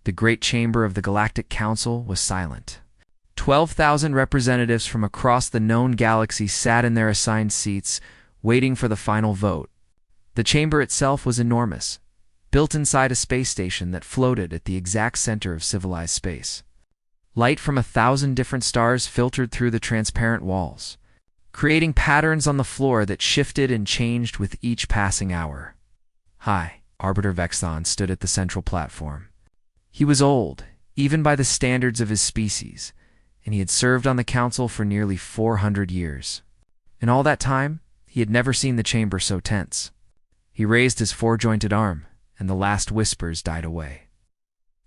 The great chamber of the Galactic Council was silent. 12,000 representatives from across the known galaxy sat in their assigned seats, waiting for the final vote. The chamber itself was enormous, built inside a space station that floated at the exact center of civilized space. Light from 1,000 different stars filtered through the transparent walls, creating patterns on the floor that shifted and changed with each passing hour. High Arbiter Vexthon stood at the central platform. He was old, even by the standards of his species, and he had served on the council for nearly 400 years. In all that time, he had never seen the chamber so tense. He raised his four-jointed arm, and the last whispers died away.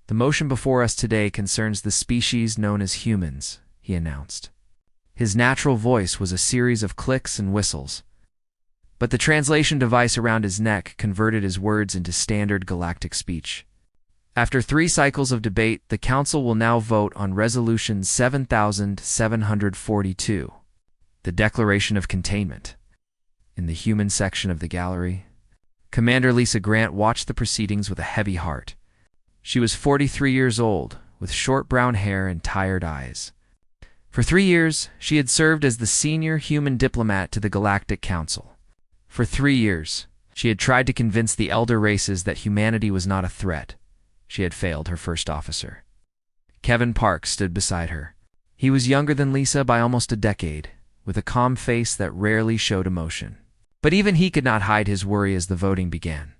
"The motion before us today concerns the species known as humans," he announced. His natural voice was a series of clicks and whistles, but the translation device around his neck converted his words into standard galactic speech. After 3 cycles of debate, the Council will now vote on Resolution 7742, the Declaration of Containment. In the human section of the gallery, Commander Lisa Grant watched the proceedings with a heavy heart. She was 43 years old, with short brown hair and tired eyes. For 3 years, she had served as the senior human diplomat to the Galactic Council. For 3 years, she had tried to convince the elder races that humanity was not a threat. She had failed her first officer. Kevin Parks stood beside her. He was younger than Lisa by almost a decade, with a calm face that rarely showed emotion. But even he could not hide his worry as the voting began.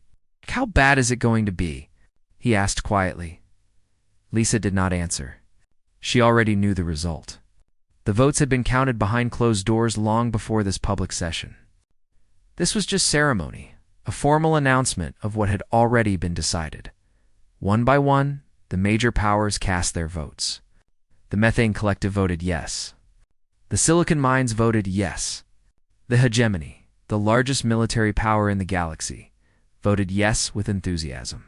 "How bad is it going to be?" he asked quietly. Lisa did not answer. She already knew the result. The votes had been counted behind closed doors long before this public session. This was just ceremony, a formal announcement of what had already been decided. One by one, the major powers cast their votes. The Methane Collective voted yes. The Silicon Mines voted yes. The Hegemony, the largest military power in the galaxy, voted yes with enthusiasm.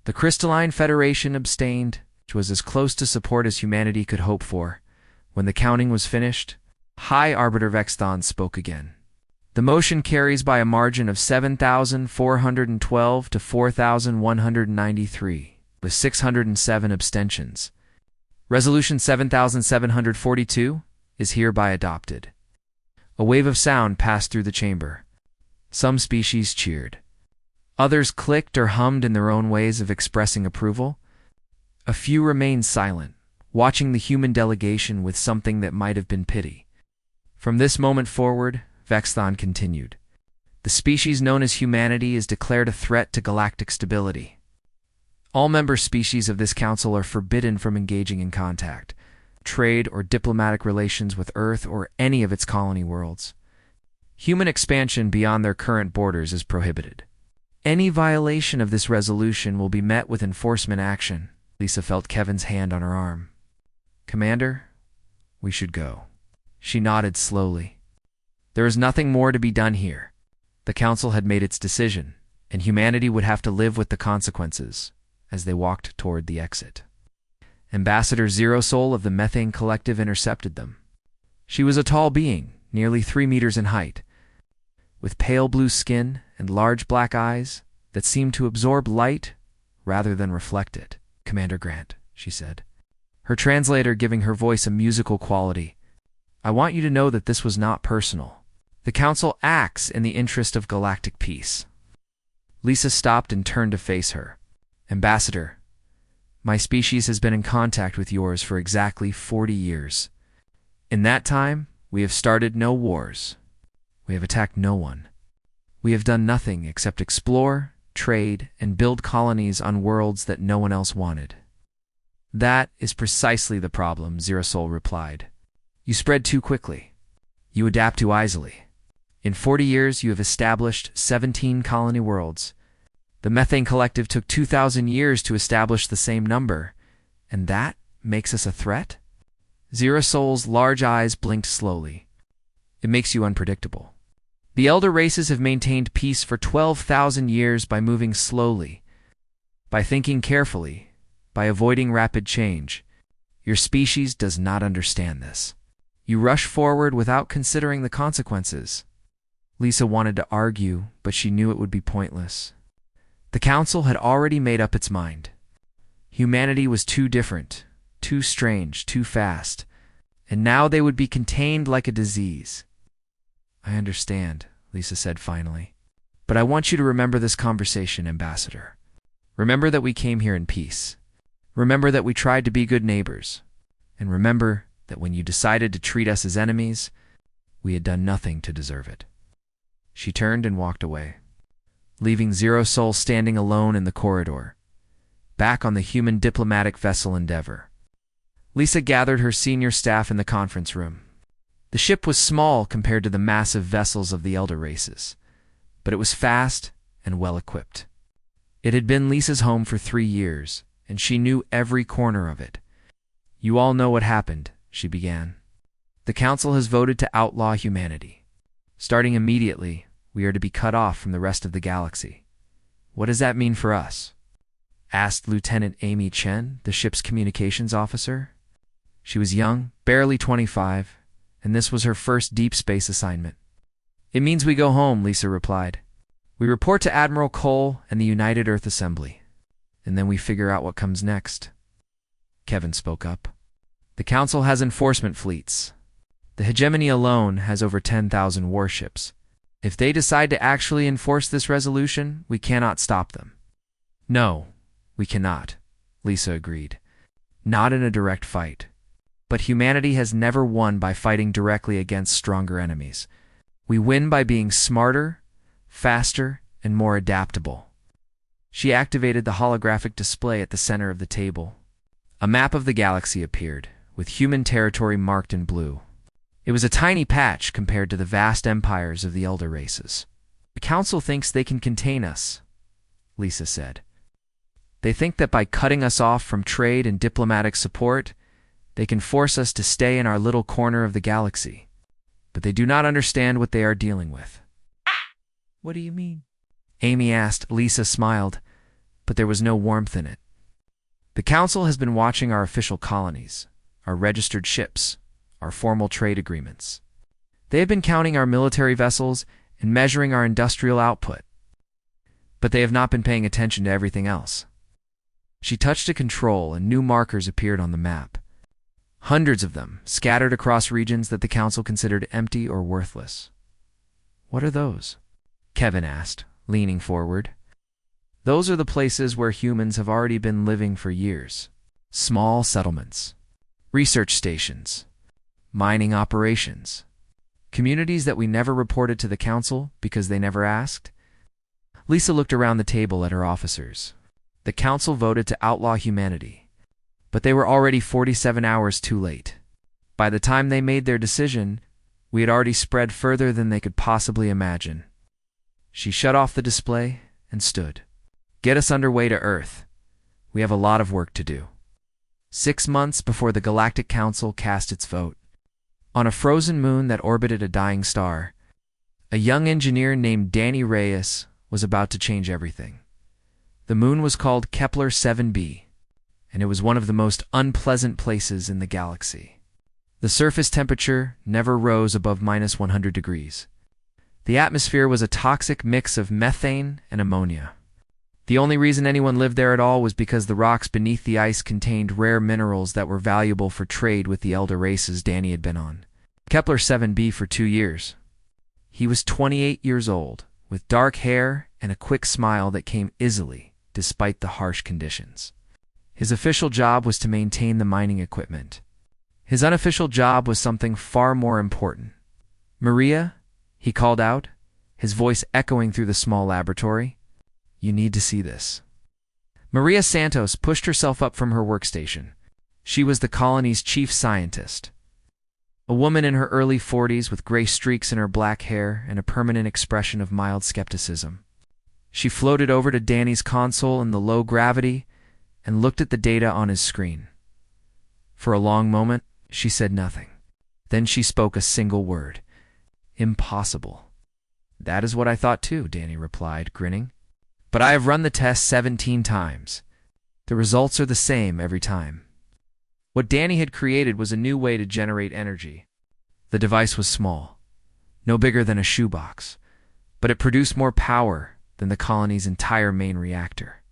The Crystalline Federation abstained, which was as close to support as humanity could hope for. When the counting was finished, High Arbiter Vexthon spoke again. "The motion carries by a margin of 7,412 to 4,193, with 607 abstentions. Resolution 7742 is hereby adopted." A wave of sound passed through the chamber. Some species cheered. Others clicked or hummed in their own ways of expressing approval. A few remained silent, watching the human delegation with something that might have been pity. From this moment forward, Vexthon continued, "The species known as humanity is declared a threat to galactic stability. All member species of this council are forbidden from engaging in contact, trade, or diplomatic relations with Earth or any of its colony worlds. Human expansion beyond their current borders is prohibited. Any violation of this resolution will be met with enforcement action." Lisa felt Kevin's hand on her arm. "Commander, we should go." She nodded slowly. There is nothing more to be done here. The Council had made its decision, and humanity would have to live with the consequences as they walked toward the exit. Ambassador Zero Soul of the Methane Collective intercepted them. She was a tall being, nearly 3 meters in height, with pale blue skin and large black eyes that seemed to absorb light rather than reflect it. "Commander Grant," she said, her translator giving her voice a musical quality, "I want you to know that this was not personal. The Council acts in the interest of galactic peace." Lisa stopped and turned to face her. "Ambassador, my species has been in contact with yours for exactly 40 years. In that time, we have started no wars. We have attacked no one. We have done nothing except explore, trade, and build colonies on worlds that no one else wanted." "That is precisely the problem," Zero Soul replied. "You spread too quickly. You adapt too easily. In 40 years, you have established 17 colony worlds. The Methane Collective took 2,000 years to establish the same number, and that makes us a threat?" Zero Soul's large eyes blinked slowly. "It makes you unpredictable. The elder races have maintained peace for 12,000 years by moving slowly, by thinking carefully, by avoiding rapid change. Your species does not understand this. You rush forward without considering the consequences." Lisa wanted to argue, but she knew it would be pointless. The Council had already made up its mind. Humanity was too different, too strange, too fast, and now they would be contained like a disease. I understand, Lisa said finally. But I want you to remember this conversation, Ambassador. Remember that we came here in peace. Remember that we tried to be good neighbors. And remember that when you decided to treat us as enemies, we had done nothing to deserve it. She turned and walked away, leaving Zero Soul standing alone in the corridor, back on the human diplomatic vessel Endeavor. Lisa gathered her senior staff in the conference room. The ship was small compared to the massive vessels of the elder races, but it was fast and well-equipped. It had been Lisa's home for 3 years, and she knew every corner of it. You all know what happened, she began. The Council has voted to outlaw humanity. Starting immediately, we are to be cut off from the rest of the galaxy. What does that mean for us? Asked Lieutenant Amy Chen, the ship's communications officer. She was young, barely 25, and this was her first deep space assignment. It means we go home, Lisa replied. We report to Admiral Cole and the United Earth Assembly, and then we figure out what comes next. Kevin spoke up. The Council has enforcement fleets. The hegemony alone has over 10,000 warships. If they decide to actually enforce this resolution, we cannot stop them. No, we cannot, Lisa agreed. Not in a direct fight. But humanity has never won by fighting directly against stronger enemies. We win by being smarter, faster, and more adaptable. She activated the holographic display at the center of the table. A map of the galaxy appeared, with human territory marked in blue. It was a tiny patch compared to the vast empires of the elder races. The Council thinks they can contain us, Lisa said. They think that by cutting us off from trade and diplomatic support, they can force us to stay in our little corner of the galaxy. But they do not understand what they are dealing with. What do you mean? Amy asked. Lisa smiled, but there was no warmth in it. The Council has been watching our official colonies, our registered ships, our formal trade agreements. They have been counting our military vessels and measuring our industrial output. But they have not been paying attention to everything else. She touched a control and new markers appeared on the map. Hundreds of them, scattered across regions that the Council considered empty or worthless. What are those? Kevin asked, leaning forward. Those are the places where humans have already been living for years. Small settlements, research stations, mining operations, communities that we never reported to the Council because they never asked. Lisa looked around the table at her officers. The Council voted to outlaw humanity, but they were already 47 hours too late. By the time they made their decision, we had already spread further than they could possibly imagine. She shut off the display and stood. Get us underway to Earth. We have a lot of work to do. 6 months before the Galactic Council cast its vote, on a frozen moon that orbited a dying star, a young engineer named Danny Reyes was about to change everything. The moon was called Kepler 7b, and it was one of the most unpleasant places in the galaxy. The surface temperature never rose above -100 degrees. The atmosphere was a toxic mix of methane and ammonia. The only reason anyone lived there at all was because the rocks beneath the ice contained rare minerals that were valuable for trade with the elder races Danny had been on. Kepler 7b for 2 years. He was 28 years old, with dark hair and a quick smile that came easily, despite the harsh conditions. His official job was to maintain the mining equipment. His unofficial job was something far more important. Maria, he called out, his voice echoing through the small laboratory. You need to see this. Maria Santos pushed herself up from her workstation. She was the colony's chief scientist. A woman in her early 40s with gray streaks in her black hair and a permanent expression of mild skepticism. She floated over to Danny's console in the low gravity and looked at the data on his screen. For a long moment, she said nothing. Then she spoke a single word. Impossible. That is what I thought too, Danny replied, grinning. But I have run the test 17 times. The results are the same every time. What Danny had created was a new way to generate energy. The device was small, no bigger than a shoebox, but it produced more power than the colony's entire main reactor.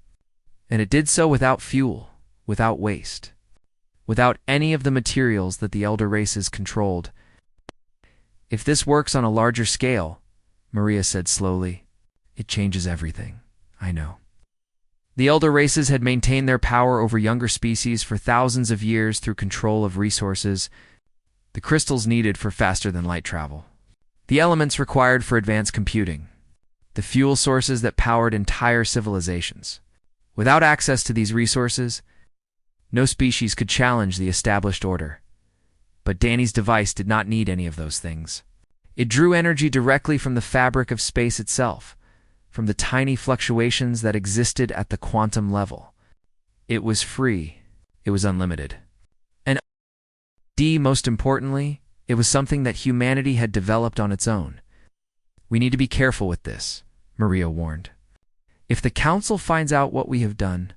And it did so without fuel, without waste, without any of the materials that the elder races controlled. If this works on a larger scale, Maria said slowly, it changes everything. I know. The elder races had maintained their power over younger species for thousands of years through control of resources, the crystals needed for faster-than-light travel, the elements required for advanced computing, the fuel sources that powered entire civilizations. Without access to these resources, no species could challenge the established order. But Danny's device did not need any of those things. It drew energy directly from the fabric of space itself, from the tiny fluctuations that existed at the quantum level. It was free. It was unlimited. And most importantly, it was something that humanity had developed on its own. We need to be careful with this, Maria warned. If the Council finds out what we have done,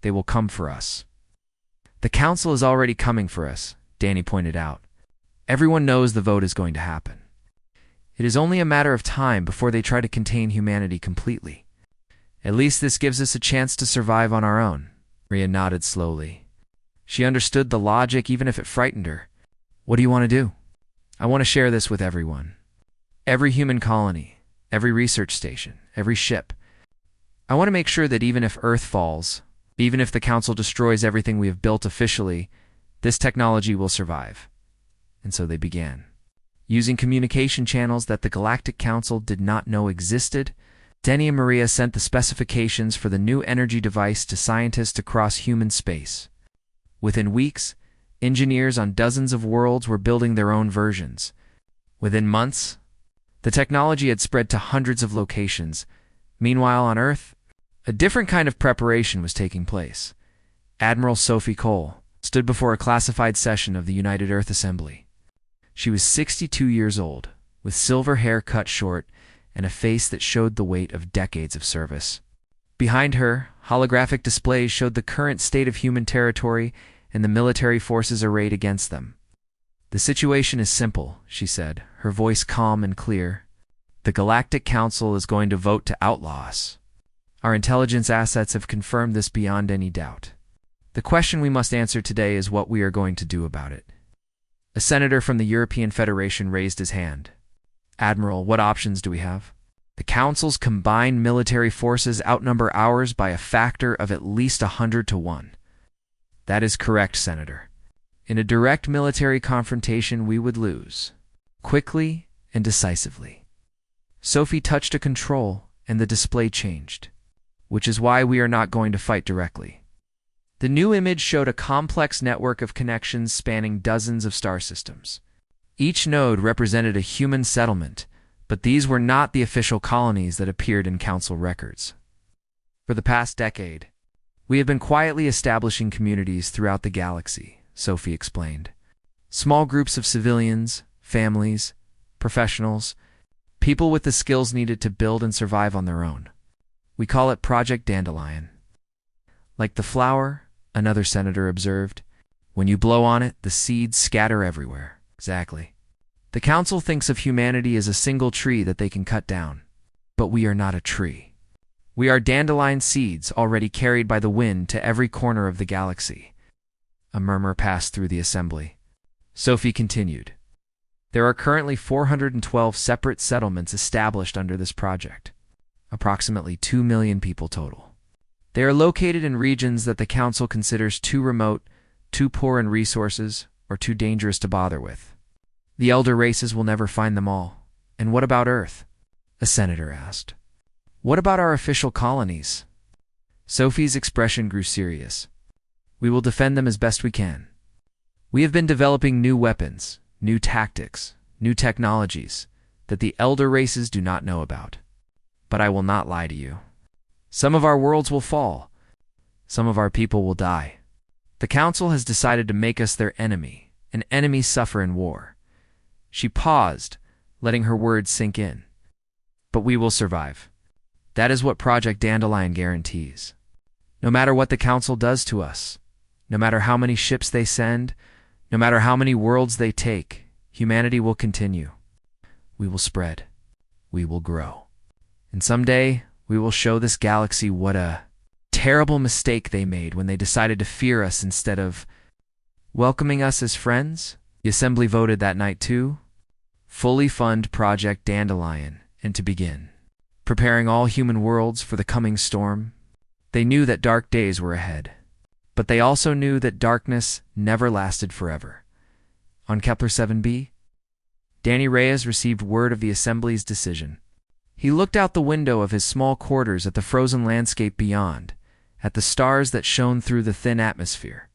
they will come for us. The Council is already coming for us, Danny pointed out. Everyone knows the vote is going to happen. It is only a matter of time before they try to contain humanity completely. At least this gives us a chance to survive on our own. Maria nodded slowly. She understood the logic even if it frightened her. What do you want to do? I want to share this with everyone. Every human colony, every research station, every ship. I want to make sure that even if Earth falls, even if the Council destroys everything we have built officially, this technology will survive. And so they began. Using communication channels that the Galactic Council did not know existed, Denny and Maria sent the specifications for the new energy device to scientists across human space. Within weeks, engineers on dozens of worlds were building their own versions. Within months, the technology had spread to hundreds of locations. Meanwhile, on Earth, a different kind of preparation was taking place. Admiral Sophie Cole stood before a classified session of the United Earth Assembly. She was 62 years old, with silver hair cut short and a face that showed the weight of decades of service. Behind her, holographic displays showed the current state of human territory and the military forces arrayed against them. The situation is simple, she said, her voice calm and clear. The Galactic Council is going to vote to outlaw us. Our intelligence assets have confirmed this beyond any doubt. The question we must answer today is what we are going to do about it. A senator from the European Federation raised his hand. Admiral, what options do we have? The Council's combined military forces outnumber ours by a factor of at least 100 to 1. That is correct, Senator. In a direct military confrontation, we would lose. Quickly and decisively. Sophie touched a control, and the display changed. Which is why we are not going to fight directly. The new image showed a complex network of connections spanning dozens of star systems. Each node represented a human settlement, but these were not the official colonies that appeared in Council records. For the past decade, we have been quietly establishing communities throughout the galaxy, Sophie explained. Small groups of civilians, families, professionals, people with the skills needed to build and survive on their own. We call it Project Dandelion. Like the flower, another senator observed, when you blow on it, the seeds scatter everywhere. Exactly. The Council thinks of humanity as a single tree that they can cut down. But we are not a tree. We are dandelion seeds already carried by the wind to every corner of the galaxy. A murmur passed through the assembly. Sophie continued. There are currently 412 separate settlements established under this project. Approximately 2 million people total. They are located in regions that the Council considers too remote, too poor in resources, or too dangerous to bother with. The elder races will never find them all. And what about Earth? A senator asked. What about our official colonies? Sophie's expression grew serious. We will defend them as best we can. We have been developing new weapons, new tactics, new technologies that the elder races do not know about. But I will not lie to you. Some of our worlds will fall. Some of our people will die. The Council has decided to make us their enemy, and enemies suffer in war. She paused, letting her words sink in. But we will survive. That is what Project Dandelion guarantees. No matter what the Council does to us, no matter how many ships they send, no matter how many worlds they take, humanity will continue. We will spread. We will grow. And someday, we will show this galaxy what a Terrible mistake they made when they decided to fear us instead of welcoming us as friends. The assembly voted that night to fully fund Project Dandelion and to begin preparing all human worlds for the coming storm. They knew that dark days were ahead, but they also knew that darkness never lasted forever. On Kepler 7b, Danny Reyes received word of the assembly's decision. He looked out the window of his small quarters at the frozen landscape beyond, at the stars that shone through the thin atmosphere.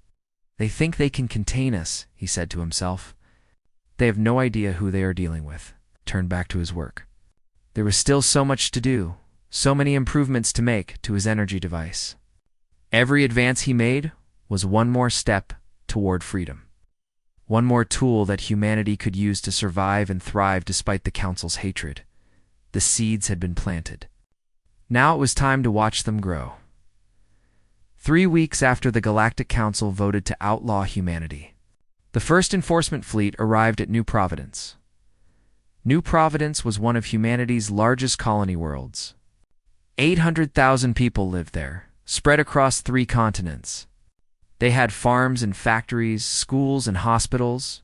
They think they can contain us, he said to himself. They have no idea who they are dealing with. Turned back to his work. There was still so much to do, so many improvements to make to his energy device. Every advance he made was one more step toward freedom. One more tool that humanity could use to survive and thrive despite the Council's hatred. The seeds had been planted. Now it was time to watch them grow. 3 weeks after the Galactic Council voted to outlaw humanity, the first enforcement fleet arrived at New Providence. New Providence was one of humanity's largest colony worlds. 800,000 people lived there, spread across 3 continents. They had farms and factories, schools and hospitals,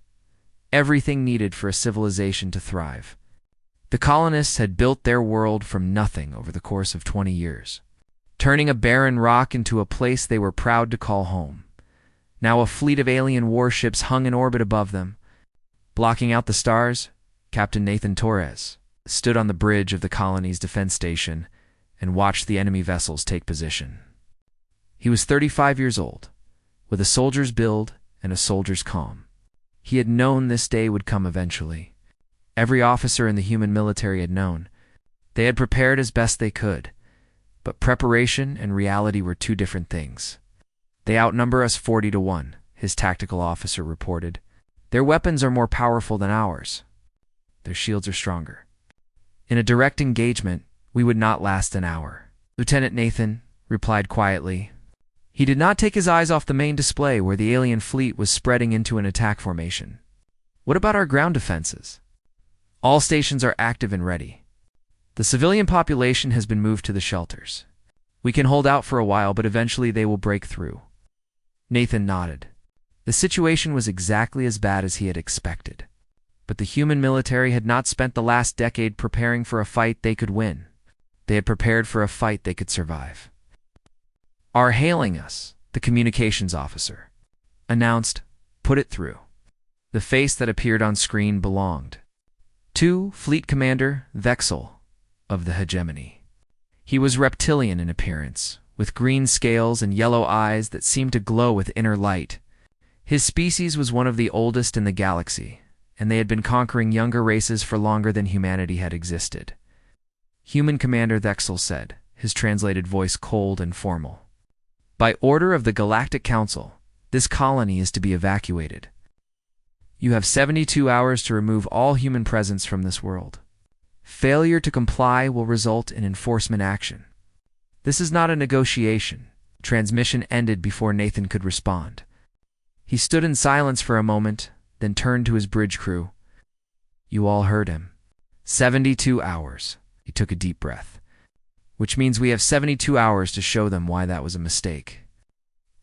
everything needed for a civilization to thrive. The colonists had built their world from nothing over the course of 20 years, turning a barren rock into a place they were proud to call home. Now a fleet of alien warships hung in orbit above them. Blocking out the stars, Captain Nathan Torres stood on the bridge of the colony's defense station and watched the enemy vessels take position. He was 35 years old, with a soldier's build and a soldier's calm. He had known this day would come eventually. Every officer in the human military had known. They had prepared as best they could, but preparation and reality were 2 different things. They outnumber us 40-1, his tactical officer reported. Their weapons are more powerful than ours. Their shields are stronger. In a direct engagement, we would not last an hour. Lieutenant Nathan replied quietly. He did not take his eyes off the main display where the alien fleet was spreading into an attack formation. What about our ground defenses? All stations are active and ready. The civilian population has been moved to the shelters. We can hold out for a while, but eventually they will break through. Nathan nodded. The situation was exactly as bad as he had expected. But the human military had not spent the last decade preparing for a fight they could win. They had prepared for a fight they could survive. "Are hailing us," the communications officer announced. "Put it through." The face that appeared on screen belonged to Fleet Commander Vexel of the Hegemony. He was reptilian in appearance, with green scales and yellow eyes that seemed to glow with inner light. His species was one of the oldest in the galaxy, and they had been conquering younger races for longer than humanity had existed. Human Commander Vexel said, his translated voice cold and formal. "By order of the Galactic Council, this colony is to be evacuated. You have 72 hours to remove all human presence from this world. Failure to comply will result in enforcement action." This is not a negotiation. Transmission ended before Nathan could respond. He stood in silence for a moment, then turned to his bridge crew. "You all heard him. 72 hours. He took a deep breath. "Which means we have 72 hours to show them why that was a mistake.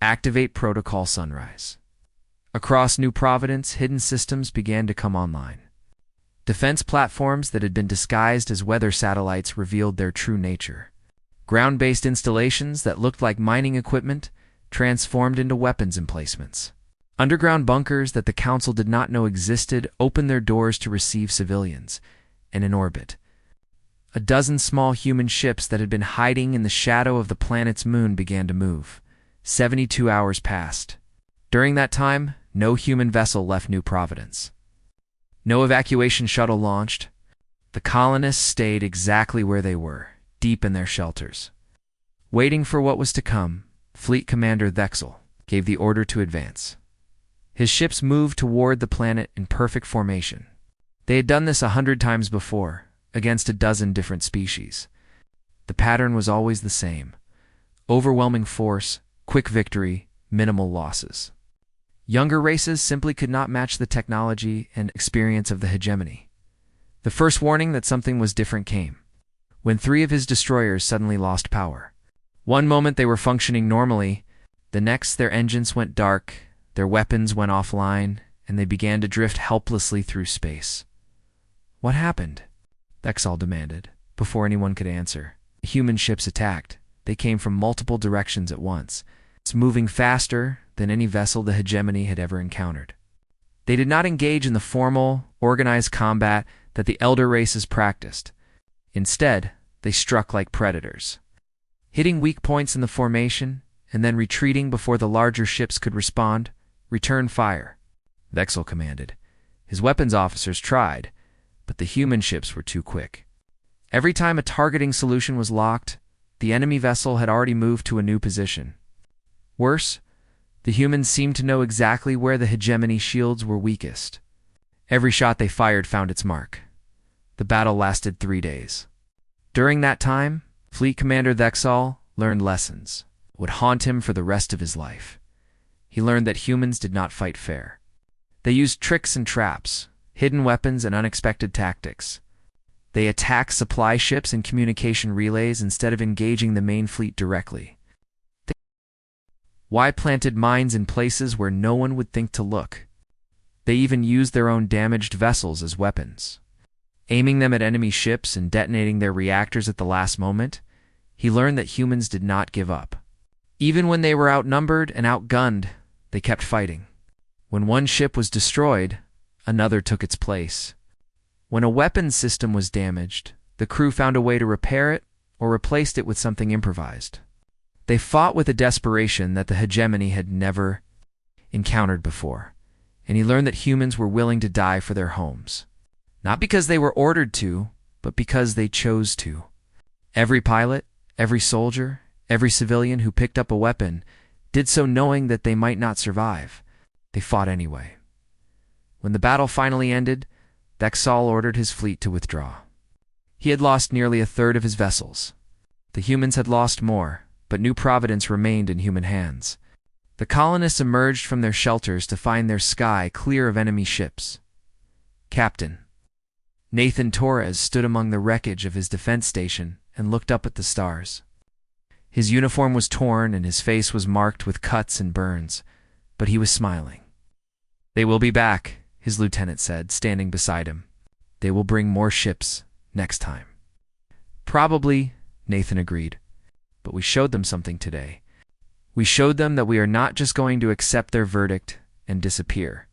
Activate Protocol Sunrise." Across New Providence, hidden systems began to come online. Defense platforms that had been disguised as weather satellites revealed their true nature. Ground-based installations that looked like mining equipment transformed into weapons emplacements. Underground bunkers that the Council did not know existed opened their doors to receive civilians, and in orbit, a dozen small human ships that had been hiding in the shadow of the planet's moon began to move. 72 hours passed. During that time, no human vessel left New Providence. No evacuation shuttle launched. The colonists stayed exactly where they were, deep in their shelters. Waiting for what was to come, Fleet Commander Vexel gave the order to advance. His ships moved toward the planet in perfect formation. They had done this 100 times before, against a dozen different species. The pattern was always the same: overwhelming force, quick victory, minimal losses. Younger races simply could not match the technology and experience of the hegemony. The first warning that something was different came when 3 of his destroyers suddenly lost power. One moment they were functioning normally, the next their engines went dark, their weapons went offline, and they began to drift helplessly through space. What happened? Thexol demanded, before anyone could answer. The human ships attacked. They came from multiple directions at once, moving faster than any vessel the hegemony had ever encountered. They did not engage in the formal, organized combat that the elder races practiced. Instead, they struck like predators, hitting weak points in the formation and then retreating before the larger ships could respond. Return fire, Thexol commanded. His weapons officers tried, but the human ships were too quick. Every time a targeting solution was locked, the enemy vessel had already moved to a new position. Worse, the humans seemed to know exactly where the hegemony shields were weakest. Every shot they fired found its mark. The battle lasted 3 days. During that time, Fleet Commander Thexol learned lessons that would haunt him for the rest of his life. He learned that humans did not fight fair. They used tricks and traps, hidden weapons and unexpected tactics. They attacked supply ships and communication relays instead of engaging the main fleet directly. They planted mines in places where no one would think to look. They even used their own damaged vessels as weapons. Aiming them at enemy ships and detonating their reactors at the last moment, he learned that humans did not give up. Even when they were outnumbered and outgunned, they kept fighting. When one ship was destroyed, another took its place. When a weapons system was damaged, the crew found a way to repair it or replaced it with something improvised. They fought with a desperation that the hegemony had never encountered before, and he learned that humans were willing to die for their homes. Not because they were ordered to, but because they chose to. Every pilot, every soldier, every civilian who picked up a weapon did so knowing that they might not survive. They fought anyway. When the battle finally ended, Thexol ordered his fleet to withdraw. He had lost nearly a third of his vessels. The humans had lost more, but New Providence remained in human hands. The colonists emerged from their shelters to find their sky clear of enemy ships. Captain Nathan Torres stood among the wreckage of his defense station and looked up at the stars. His uniform was torn and his face was marked with cuts and burns, but he was smiling. "They will be back," his lieutenant said, standing beside him. "They will bring more ships next time." "Probably," Nathan agreed. "But we showed them something today. We showed them that we are not just going to accept their verdict and disappear.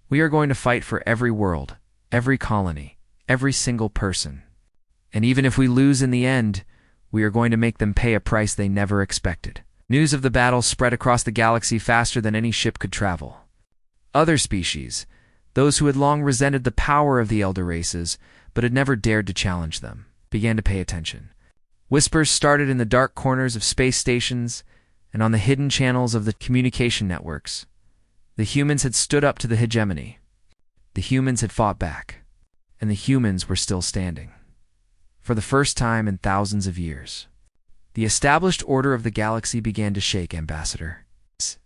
We are going to fight for every world, every colony, every single person. And even if we lose in the end, we are going to make them pay a price they never expected." News of the battle spread across the galaxy faster than any ship could travel. Other species, those who had long resented the power of the elder races but had never dared to challenge them, began to pay attention. Whispers started in the dark corners of space stations and on the hidden channels of the communication networks. The humans had stood up to the hegemony. The humans had fought back, and the humans were still standing. For the first time in thousands of years, the established order of the galaxy began to shake, Ambassador.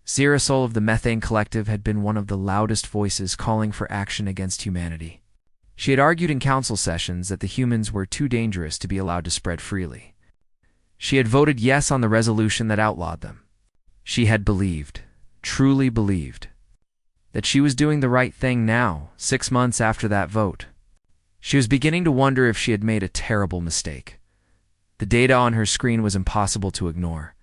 Xerasol of the Methane Collective had been one of the loudest voices calling for action against humanity. She had argued in council sessions that the humans were too dangerous to be allowed to spread freely. She had voted yes on the resolution that outlawed them. She had believed, truly believed, that she was doing the right thing now, 6 months after that vote. She was beginning to wonder if she had made a terrible mistake. The data on her screen was impossible to ignore.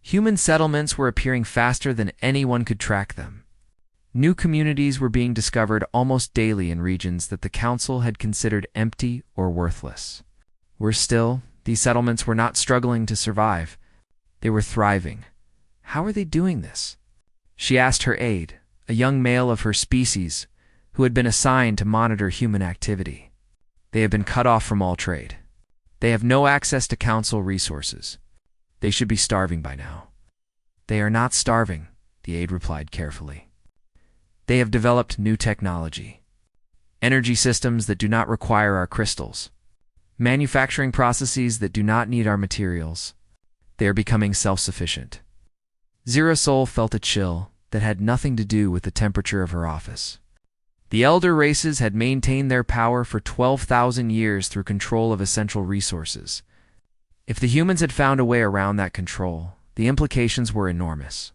Human settlements were appearing faster than anyone could track them. New communities were being discovered almost daily in regions that the Council had considered empty or worthless. Worse still, these settlements were not struggling to survive. They were thriving. How were they doing this? She asked her aide, a young male of her species, who had been assigned to monitor human activity. "They have been cut off from all trade. They have no access to Council resources. They should be starving by now." "They are not starving," the aide replied carefully. "They have developed new technology. Energy systems that do not require our crystals. Manufacturing processes that do not need our materials. They are becoming self-sufficient." Xerasol felt a chill that had nothing to do with the temperature of her office. The elder races had maintained their power for 12,000 years through control of essential resources. If the humans had found a way around that control, the implications were enormous.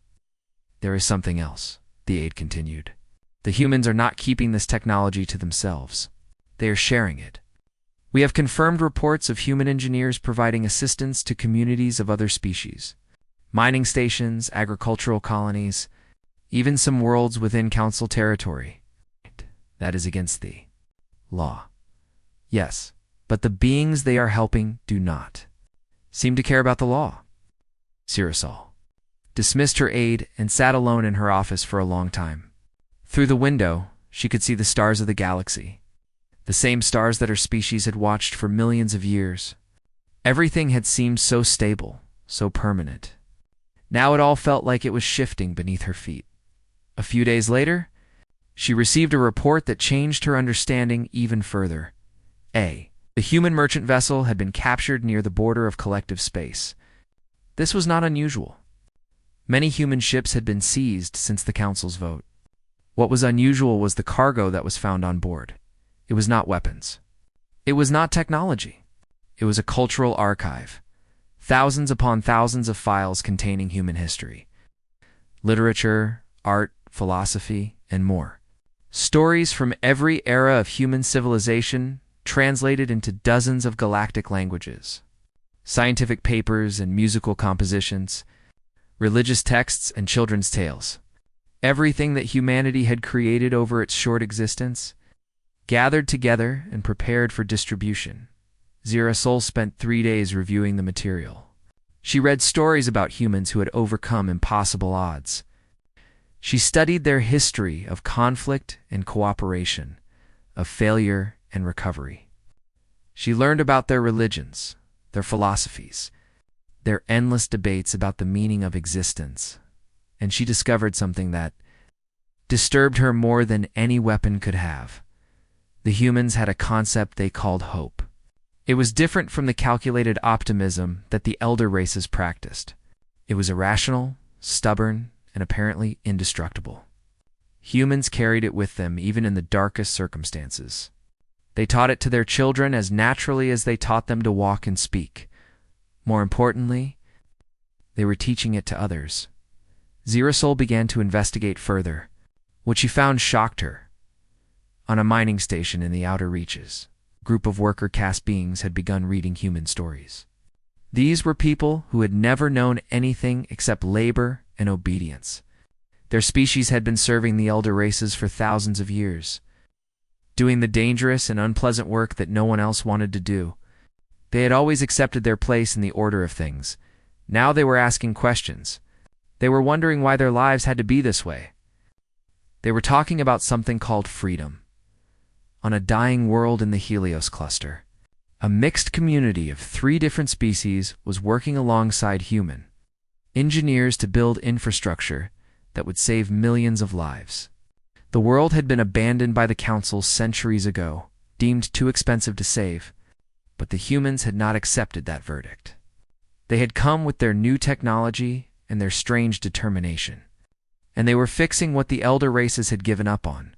There is something else, the aide continued. The humans are not keeping this technology to themselves. They are sharing it. We have confirmed reports of human engineers providing assistance to communities of other species. Mining stations, agricultural colonies, even some worlds within Council territory. That is against the law. Yes, but the beings they are helping do not seem to care about the law. Cyrusol dismissed her aide and sat alone in her office for a long time. Through the window, she could see the stars of the galaxy, the same stars that her species had watched for millions of years. Everything had seemed so stable, so permanent. Now it all felt like it was shifting beneath her feet. A few days later, she received a report that changed her understanding even further. The human merchant vessel had been captured near the border of collective space. This was not unusual. Many human ships had been seized since the Council's vote. What was unusual was the cargo that was found on board. It was not weapons. It was not technology. It was a cultural archive. Thousands upon thousands of files containing human history. Literature, art, philosophy, and more. Stories from every era of human civilization translated into dozens of galactic languages. Scientific papers and musical compositions, religious texts and children's tales. Everything that humanity had created over its short existence, gathered together and prepared for distribution. Cyrusol spent 3 days reviewing the material. She read stories about humans who had overcome impossible odds. She studied their history of conflict and cooperation, of failure and recovery. She learned about their religions, their philosophies, their endless debates about the meaning of existence, and she discovered something that disturbed her more than any weapon could have. The humans had a concept they called hope. It was different from the calculated optimism that the elder races practiced. It was irrational, stubborn, and apparently indestructible. Humans carried it with them even in the darkest circumstances. They taught it to their children as naturally as they taught them to walk and speak. More importantly, they were teaching it to others. Cyrusol began to investigate further. What she found shocked her. On a mining station in the outer reaches, a group of worker caste beings had begun reading human stories. These were people who had never known anything except labor and obedience. Their species had been serving the elder races for thousands of years, doing the dangerous and unpleasant work that no one else wanted to do. They had always accepted their place in the order of things. Now they were asking questions. They were wondering why their lives had to be this way. They were talking about something called freedom. On a dying world in the Helios cluster, a mixed community of 3 different species was working alongside human engineers to build infrastructure that would save millions of lives. The world had been abandoned by the Council centuries ago, deemed too expensive to save, but the humans had not accepted that verdict. They had come with their new technology and their strange determination, and they were fixing what the elder races had given up on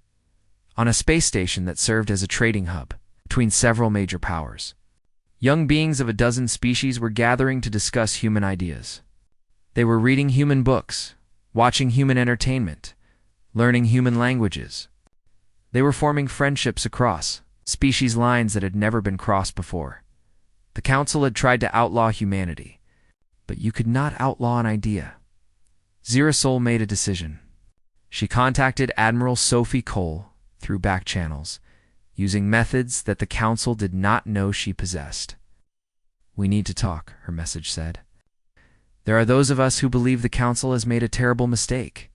a space station that served as a trading hub between several major powers. Young beings of a dozen species were gathering to discuss human ideas. They were reading human books, watching human entertainment, learning human languages. They were forming friendships across species lines that had never been crossed before. The Council had tried to outlaw humanity, but you could not outlaw an idea. Cyrusol made a decision. She contacted Admiral Sophie Cole through back channels, using methods that the Council did not know she possessed. "We need to talk," her message said. "There are those of us who believe the Council has made a terrible mistake.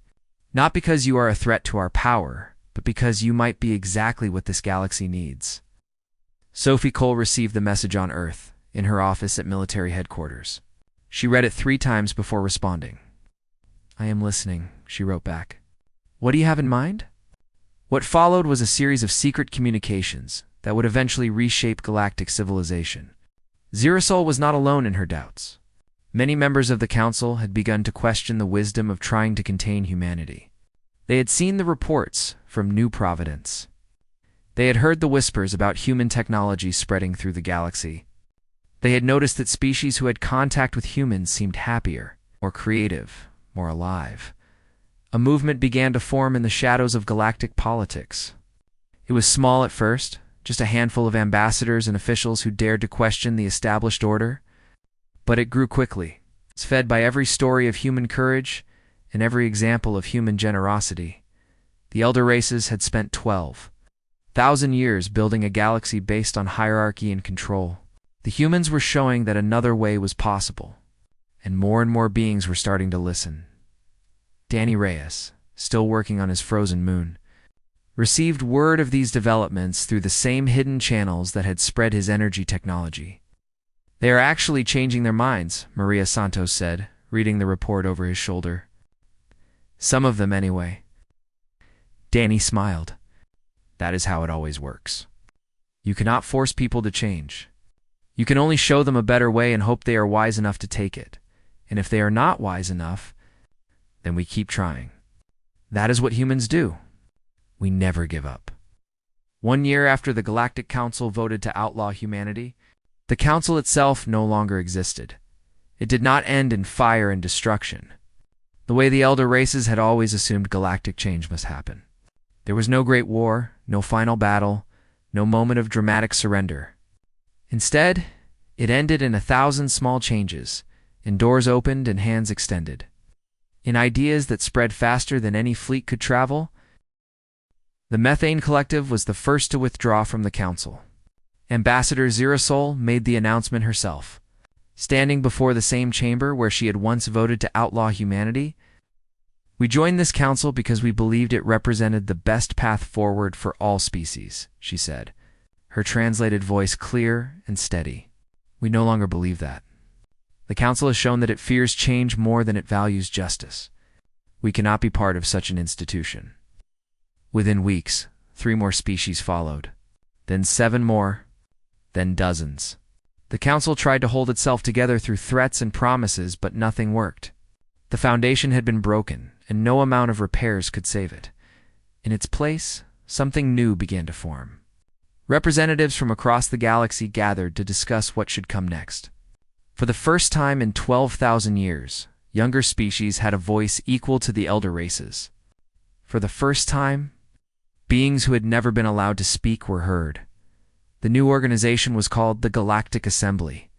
Not because you are a threat to our power, but because you might be exactly what this galaxy needs." Sophie Cole received the message on Earth, in her office at military headquarters. She read it 3 times before responding. "I am listening," she wrote back. "What do you have in mind?" What followed was a series of secret communications that would eventually reshape galactic civilization. Cyrusol was not alone in her doubts. Many members of the Council had begun to question the wisdom of trying to contain humanity. They had seen the reports from New Providence. They had heard the whispers about human technology spreading through the galaxy. They had noticed that species who had contact with humans seemed happier, more creative, more alive. A movement began to form in the shadows of galactic politics. It was small at first, just a handful of ambassadors and officials who dared to question the established order. But it grew quickly. It's fed by every story of human courage and every example of human generosity. The elder races had spent 12,000 years building a galaxy based on hierarchy and control. The humans were showing that another way was possible, and more beings were starting to listen. Danny Reyes, still working on his frozen moon, received word of these developments through the same hidden channels that had spread his energy technology. "They are actually changing their minds," Maria Santos said, reading the report over his shoulder. "Some of them, anyway." Danny smiled. "That is how it always works. You cannot force people to change. You can only show them a better way and hope they are wise enough to take it. And if they are not wise enough, then we keep trying. That is what humans do. We never give up." 1 year after the Galactic Council voted to outlaw humanity, the Council itself no longer existed. It did not end in fire and destruction, the way the elder races had always assumed galactic change must happen. There was no great war, no final battle, no moment of dramatic surrender. Instead, it ended in 1,000 small changes, in doors opened and hands extended. In ideas that spread faster than any fleet could travel. The Methane Collective was the first to withdraw from the Council. Ambassador Zerasol made the announcement herself. Standing before the same chamber where she had once voted to outlaw humanity, "We joined this council because we believed it represented the best path forward for all species," she said, her translated voice clear and steady. "We no longer believe that. The council has shown that it fears change more than it values justice. We cannot be part of such an institution." Within weeks, 3 more species followed, then 7 more, then dozens. The council tried to hold itself together through threats and promises, but nothing worked. The foundation had been broken, and no amount of repairs could save it. In its place, something new began to form. Representatives from across the galaxy gathered to discuss what should come next. For the first time in 12,000 years, younger species had a voice equal to the elder races. For the first time, beings who had never been allowed to speak were heard. The new organization was called the Galactic Assembly.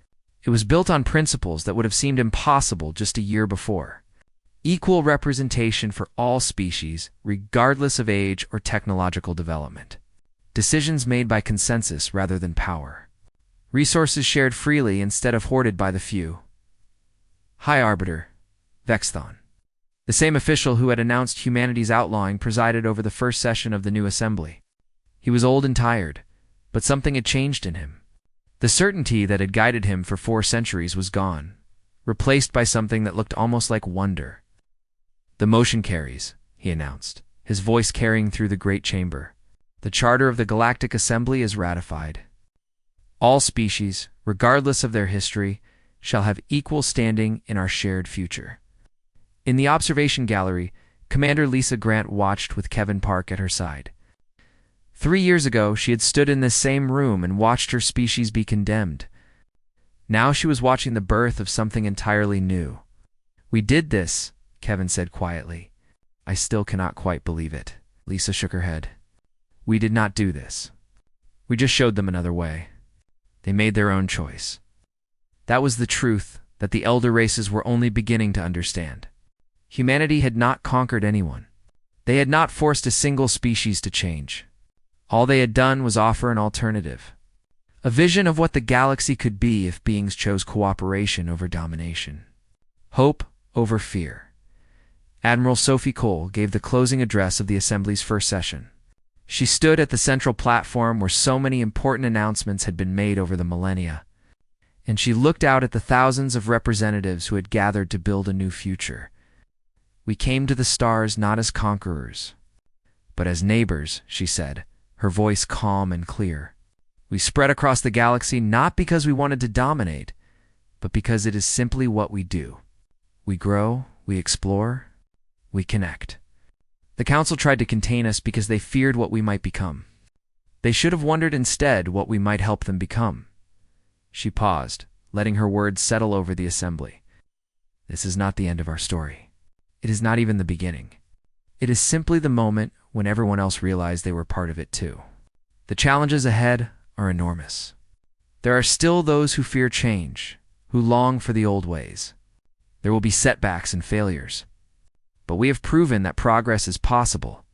It was built on principles that would have seemed impossible just a year before. Equal representation for all species, regardless of age or technological development. Decisions made by consensus rather than power. Resources shared freely instead of hoarded by the few. High Arbiter, Vexthon, the same official who had announced humanity's outlawing, presided over the first session of the new assembly. He was old and tired, but something had changed in him. The certainty that had guided him for 4 centuries was gone, replaced by something that looked almost like wonder. "The motion carries," he announced, his voice carrying through the great chamber. "The Charter of the Galactic Assembly is ratified. All species, regardless of their history, shall have equal standing in our shared future." In the observation gallery, Commander Lisa Grant watched with Kevin Park at her side. 3 years ago, she had stood in this same room and watched her species be condemned. Now she was watching the birth of something entirely new. "We did this," Kevin said quietly. "I still cannot quite believe it." Lisa shook her head. "We did not do this. We just showed them another way. They made their own choice." That was the truth that the elder races were only beginning to understand. Humanity had not conquered anyone. They had not forced a single species to change. All they had done was offer an alternative. A vision of what the galaxy could be if beings chose cooperation over domination. Hope over fear. Admiral Sophie Cole gave the closing address of the Assembly's first session. She stood at the central platform where so many important announcements had been made over the millennia, and she looked out at the thousands of representatives who had gathered to build a new future. "We came to the stars not as conquerors, but as neighbors," she said, her voice calm and clear. "We spread across the galaxy not because we wanted to dominate, but because it is simply what we do. We grow, we explore, we connect." The Council tried to contain us because they feared what we might become. They should have wondered instead what we might help them become. She paused, letting her words settle over the assembly. This is not the end of our story. It is not even the beginning. It is simply the moment when everyone else realized they were part of it too. The challenges ahead are enormous. There are still those who fear change, who long for the old ways. There will be setbacks and failures. But we have proven that progress is possible.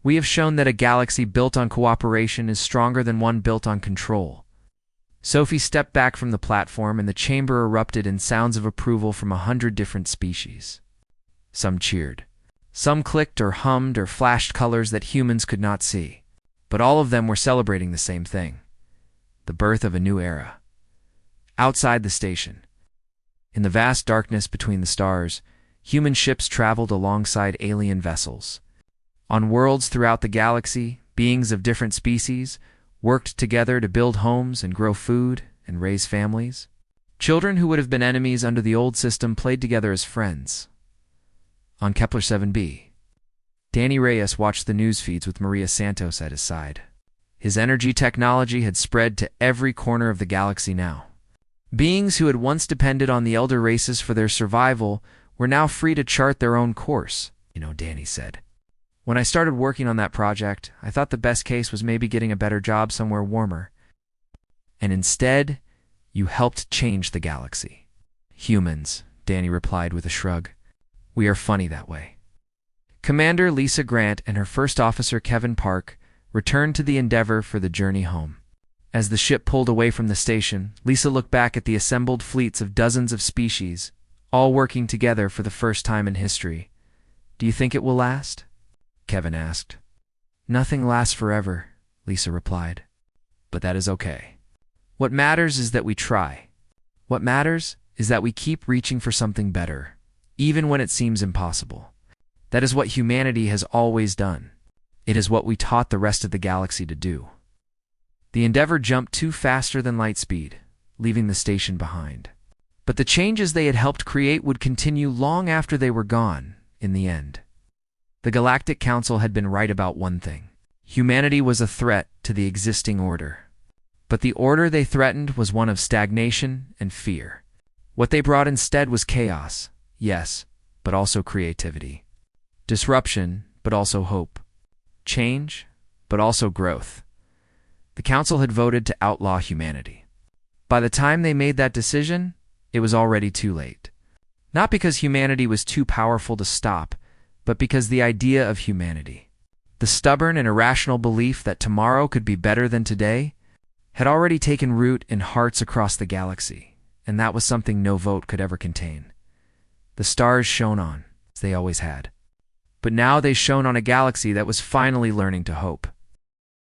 We have shown that a galaxy built on cooperation is stronger than one built on control. Sophie stepped back from the platform, and the chamber erupted in sounds of approval from 100 different species. Some cheered. Some clicked or hummed or flashed colors that humans could not see. But all of them were celebrating the same thing: the birth of a new era. Outside the station, in the vast darkness between the stars, human ships traveled alongside alien vessels. On worlds throughout the galaxy, beings of different species worked together to build homes and grow food and raise families. Children who would have been enemies under the old system played together as friends. On Kepler 7b, Danny Reyes watched the news feeds with Maria Santos at his side. His energy technology had spread to every corner of the galaxy now. Beings who had once depended on the elder races for their survival were now free to chart their own course. Danny said, "When I started working on that project, I thought the best case was maybe getting a better job somewhere warmer. And instead, you helped change the galaxy." "Humans," Danny replied with a shrug. "We are funny that way." Commander Lisa Grant and her first officer Kevin Park returned to the Endeavour for the journey home. As the ship pulled away from the station, Lisa looked back at the assembled fleets of dozens of species, all working together for the first time in history. "Do you think it will last?" Kevin asked. "Nothing lasts forever," Lisa replied. "But that is okay. What matters is that we try. What matters is that we keep reaching for something better, even when it seems impossible. That is what humanity has always done. It is what we taught the rest of the galaxy to do." The Endeavour jumped too faster than light speed, leaving the station behind. But the changes they had helped create would continue long after they were gone, in the end. The Galactic Council had been right about one thing. Humanity was a threat to the existing order. But the order they threatened was one of stagnation and fear. What they brought instead was chaos, yes, but also creativity. Disruption, but also hope. Change, but also growth. The Council had voted to outlaw humanity. By the time they made that decision, it was already too late. Not because humanity was too powerful to stop, but because the idea of humanity, the stubborn and irrational belief that tomorrow could be better than today, had already taken root in hearts across the galaxy, and that was something no vote could ever contain. The stars shone on, as they always had. But now they shone on a galaxy that was finally learning to hope.